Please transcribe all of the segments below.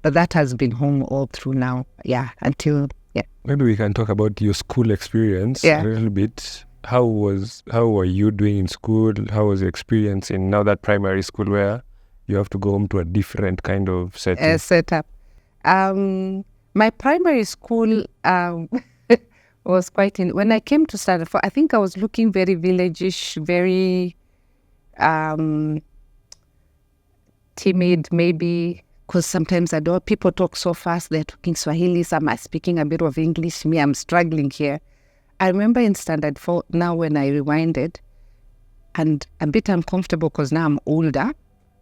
But that has been home all through now. Yeah, until, yeah. Maybe we can talk about your school experience a little bit. How were you doing in school? How was your experience in now that primary school where you have to go home to a different kind of setup? My primary school was quite when I came to Standard 4, I think I was looking very village-ish, very timid maybe, because sometimes people talk so fast, they're talking Swahili, some are speaking a bit of English, me, I'm struggling here. I remember in Standard 4, now when I rewinded, and a bit uncomfortable because now I'm older,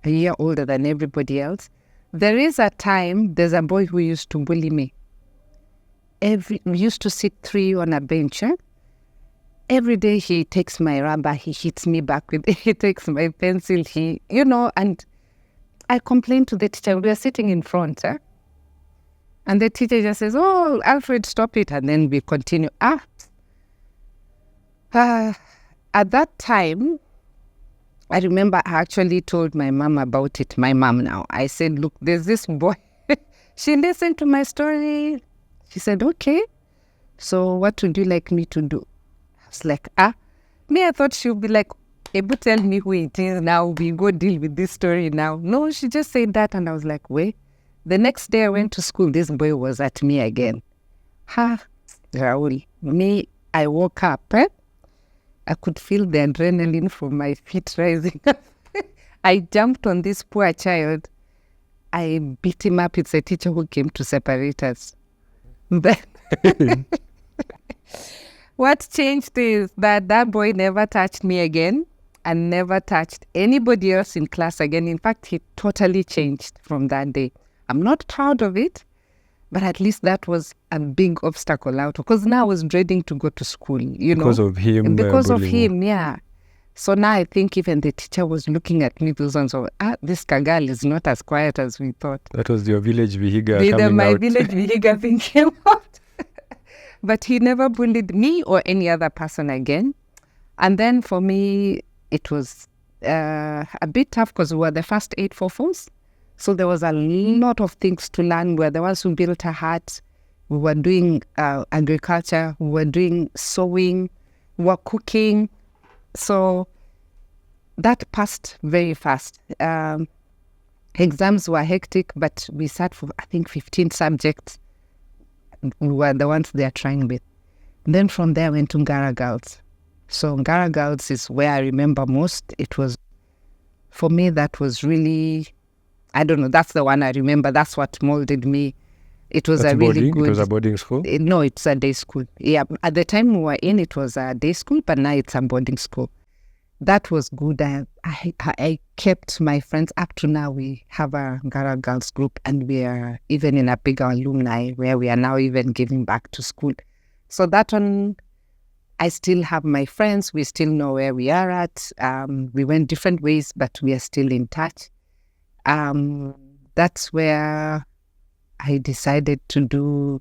a year older than everybody else. There is a time, there's a boy who used to bully me. We used to sit three on a bench. Every day he takes my rubber, he hits me back with it, he takes my pencil, and I complained to the teacher. We are sitting in front, and the teacher just says, "Oh, Alfred, stop it," and then we continue. At that time, I remember I actually told my mom about it, my mom now. I said, "Look, there's this boy." She listened to my story. She said, "Okay, so what would you like me to do?" I was like, me, I thought she would be like, "Able tell me who it is now, we go deal with this story now." No, she just said that, and I was like, wait. The next day I went to school, this boy was at me again. Raul, me, I woke up, I could feel the adrenaline from my feet rising up. I jumped on this poor child. I beat him up. It's a teacher who came to separate us. But what changed is that boy never touched me again and never touched anybody else in class again. In fact, he totally changed from that day. I'm not proud of it, but at least that was a big obstacle out, because now I was dreading to go to school, Because of him. Because of him, yeah. So now I think even the teacher was looking at me, those ones, this Kagal is not as quiet as we thought. That was your village Vihiga coming out. My village Vihiga thing came out. But he never bullied me or any other person again. And then for me, it was a bit tough because we were the first 844s. So there was a lot of things to learn. We were the ones who built a hut. We were doing agriculture. We were doing sewing. We were cooking. So that passed very fast. Exams were hectic, but we sat for, I think, 15 subjects. We were the ones they are trying with. Then from there, I went to Ngara Girls. So Ngara Girls is where I remember most. It was, for me, that was really, I don't know, that's the one I remember. That's what molded me. It was a really good... It was a boarding school? No, it's a day school. Yeah, at the time we were in, it was a day school, but now it's a boarding school. That was good. I kept my friends. Up to now, we have a Ngara Girls group, and we are even in a bigger alumni where we are now even giving back to school. So that one, I still have my friends. We still know where we are at. We went different ways, but we are still in touch. That's where I decided to do,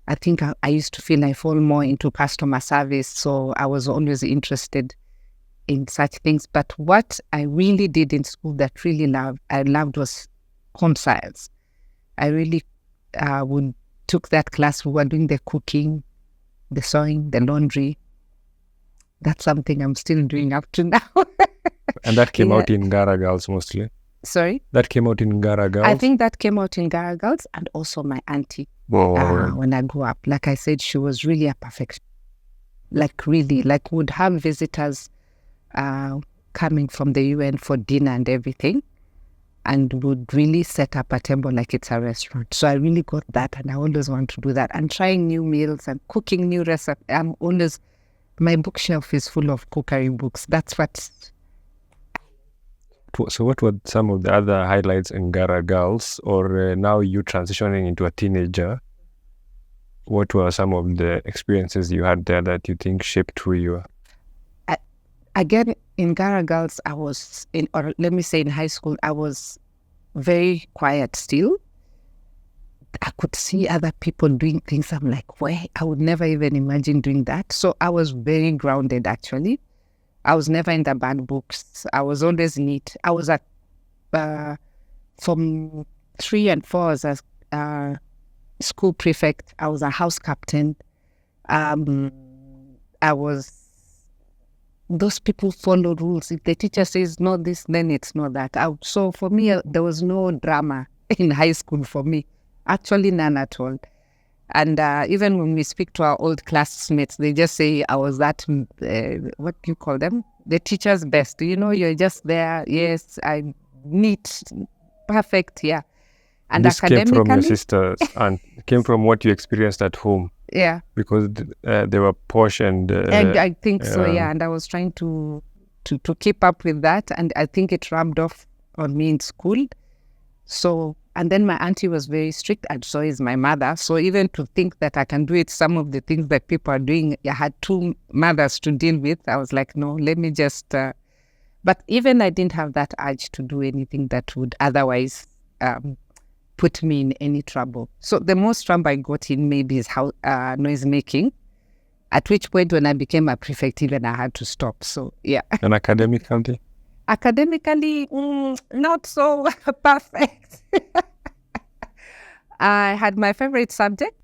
I think I used to feel I fall more into customer service. So I was always interested in such things. But what I really did in school that I loved was home science. I really took that class. We were doing the cooking, the sewing, the laundry. That's something I'm still doing up to now. And that came out in Ngara Girls mostly? Sorry? That came out in Ngara Girls? I think that came out in Ngara Girls, and also my auntie. When I grew up. Like I said, she was really a perfection. Like really, like would have visitors coming from the UN for dinner and everything, and would really set up a table like it's a restaurant. So I really got that, and I always want to do that. And trying new meals and cooking new recipes. My bookshelf is full of cookery books. That's what... So what were some of the other highlights in Ngara Girls, or now you transitioning into a teenager? What were some of the experiences you had there that you think shaped who you are? Again, in Ngara Girls, I was in high school, I was very quiet still. I could see other people doing things. I'm like, wait, I would never even imagine doing that. So I was very grounded, actually. I was never in the bad books. I was always neat. I was from 3 and 4, I was a school prefect. I was a house captain. Those people follow rules. If the teacher says not this, then it's not that. So for me, there was no drama in high school for me. Actually, none at all. And even when we speak to our old classmates, they just say I was that, what do you call them? The teacher's best. You're just there. Yes, I'm neat, perfect, yeah. And this came academically, from your sisters and came from what you experienced at home. Yeah. Because they were posh and... I think so, yeah. And I was trying to keep up with that. And I think it rubbed off on me in school. So, and then my auntie was very strict, and so is my mother. So even to think that I can do it, some of the things that people are doing, I had 2 mothers to deal with. I was like, no, let me just... But even I didn't have that urge to do anything that would otherwise put me in any trouble. So the most trouble I got in maybe is noise making, at which point when I became a prefect, even I had to stop. So, yeah. And academically? Academically, not so perfect. I had my favorite subject,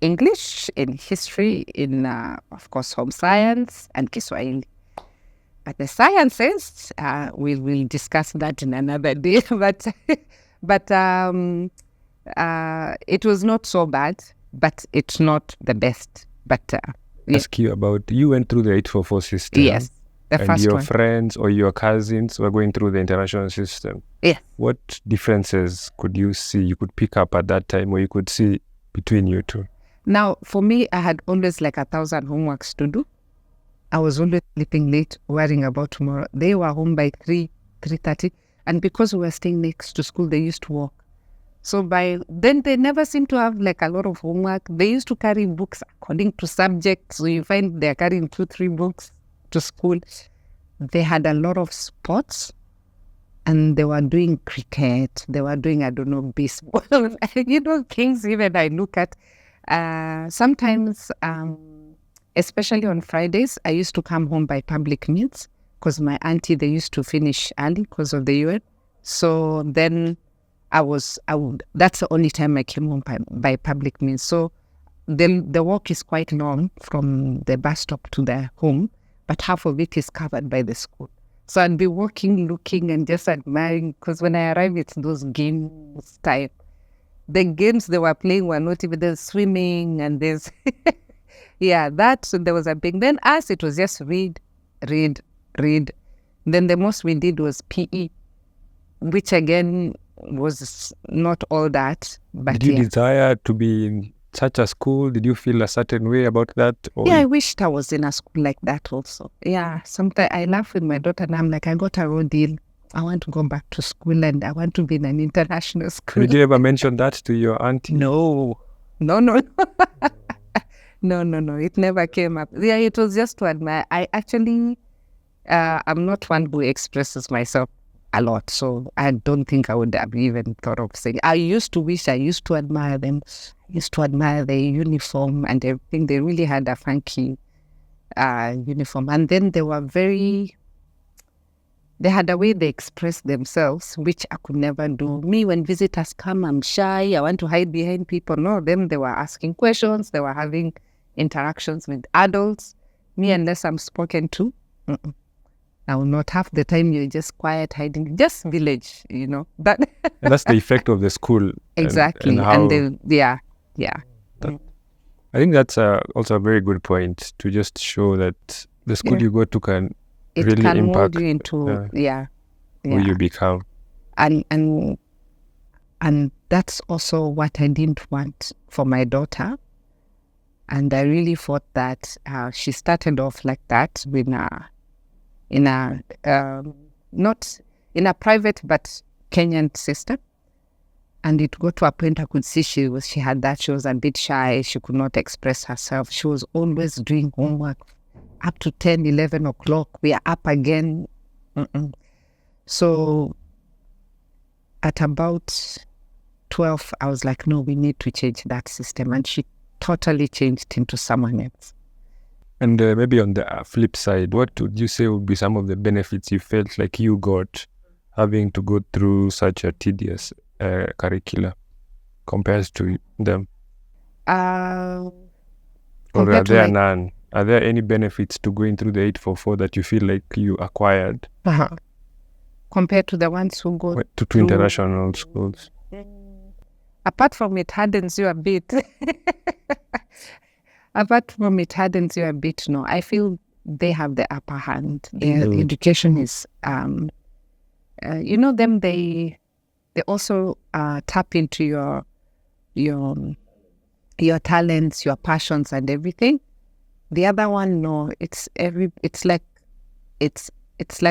English, in history, in, of course, home science, and Kiswahili. But the sciences, we'll discuss that in another day. But it was not so bad, but it's not the best. But ask you about, you went through the 844 system. Yes, the first one. And your friends or your cousins were going through the international system. Yes. What differences could you see, you could pick up at that time, or you could see between you two? Now, for me, I had always like 1,000 homeworks to do. I was always sleeping late, worrying about tomorrow. They were home by 3:30. And because we were staying next to school, they used to walk. So by then, they never seemed to have like a lot of homework. They used to carry books according to subjects. So you find they're carrying 2-3 books to school. They had a lot of sports. And they were doing cricket. They were doing, I don't know, baseball. Things even I look at. Sometimes... especially on Fridays, I used to come home by public means because my auntie, they used to finish early because of the UN. So then that's the only time I came home by public means. So then the walk is quite long from the bus stop to the home, but half of it is covered by the school. So I'd be walking, looking, and just admiring, because when I arrived, it's those games time. The games they were playing were not even, there's swimming and there's... Yeah, so there was a big... Then us, it was just read. Then the most we did was PE, which again was not all that. But did you desire to be in such a school? Did you feel a certain way about that? Or... Yeah, I wished I was in a school like that also. Yeah, sometimes I laugh with my daughter and I'm like, I got a raw deal. I want to go back to school and I want to be in an international school. Did you ever mention that to your auntie? No. No, it never came up. Yeah, it was just to admire. I actually, I'm not one who expresses myself a lot, so I don't think I would have even thought of saying. I used to admire them. I used to admire their uniform and everything. They really had a funky uniform. And then they had a way they expressed themselves, which I could never do. Me, when visitors come, I'm shy. I want to hide behind people. No, they were asking questions. They were having interactions with adults. Me, unless I'm spoken to, I will not. Half the time you're just quiet, hiding, just village, But and that's the effect of the school. Exactly. And how... yeah. I think that's also a very good point, to just show that the school you go to can really impact mold you into who you become. And that's also what I didn't want for my daughter. And I really thought that she started off like that not in a private but Kenyan system. And it got to a point I could see she was a bit shy. She could not express herself. She was always doing homework up to 10, 11 o'clock. We are up again. So at about 12, I was like, no, we need to change that system. And she totally changed into someone else. And maybe on the flip side, what would you say would be some of the benefits you felt like you got having to go through such a tedious curricula compared to them? Or Compared are to there like, none? Are there any benefits to going through the 844 that you feel like you acquired compared to the ones who go to international schools? Apart from it hardens you a bit. Apart from it hardens you a bit, no. I feel they have the upper hand. Their education is, them, they also tap into your talents, your passions, and everything. The other one, no. It's like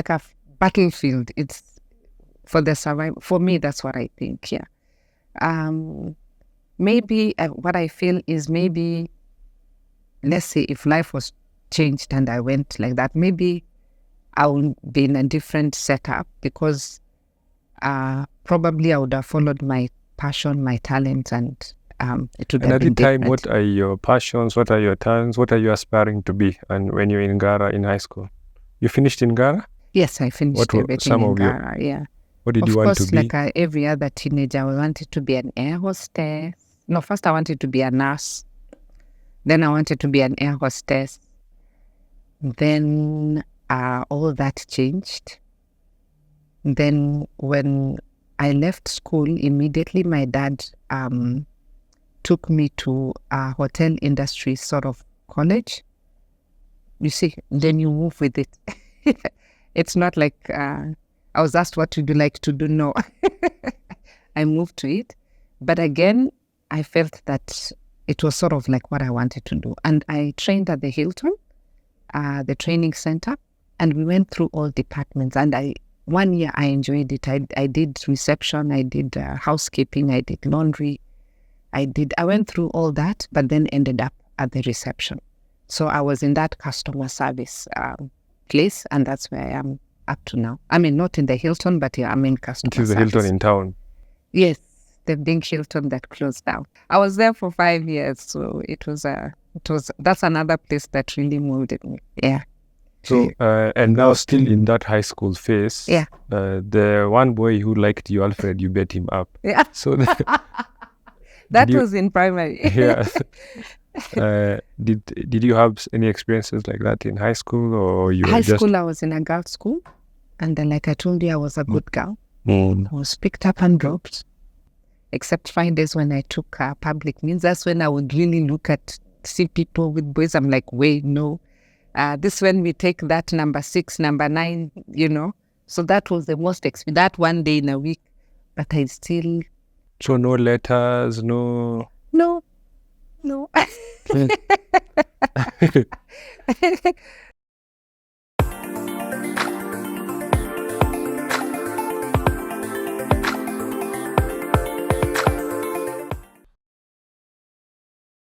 a battlefield. It's for the survival. For me, that's what I think. Yeah. Maybe what I feel is maybe, let's say, if life was changed and I went like that, maybe I would be in a different setup, because probably I would have followed my passion, my talent, and it would And have at been the time, different. what are your passions? What are your talents? What are you aspiring to be? And when you're in Gara in high school, you finished in Gara? Yes, I finished What were everything some in of your- Gara, yeah. What did Of you want to course, be? like every other teenager, I wanted to be an air hostess. No, first I wanted to be a nurse. Then I wanted to be an air hostess. Then all that changed. Then when I left school, immediately my dad took me to a hotel industry sort of college. You see, then you move with it. It's not like I was asked what would you like to do. No, I moved to it. But again, I felt that it was sort of like what I wanted to do. And I trained at the Hilton, the training center, and we went through all departments. And 1 year I enjoyed it. I did reception, I did housekeeping, I did laundry. I went through all that, but then ended up at the reception. So I was in that customer service place, and that's where I am up to now. I mean, not in the Hilton, but yeah, I'm in customer service. It is the Hilton in town. Yes, the big Hilton that closed down. I was there for 5 years, so that's another place that really molded me. Yeah. So, and now still in that high school phase, Yeah. The one boy who liked you, Alfred, you bet him up. Yeah. So that was in primary. Yeah. Did you have any experiences like that in high school, or you High were just... school, I was in a girls' school, and then, like I told you, I was a good girl. Mm. I was picked up and dropped, except Fridays when I took public means. That's when I would really see people with boys. I'm like, wait, no. This when we take that number 6, number 9, So that was the most that one day in a week. But I still... So no letters, no... No.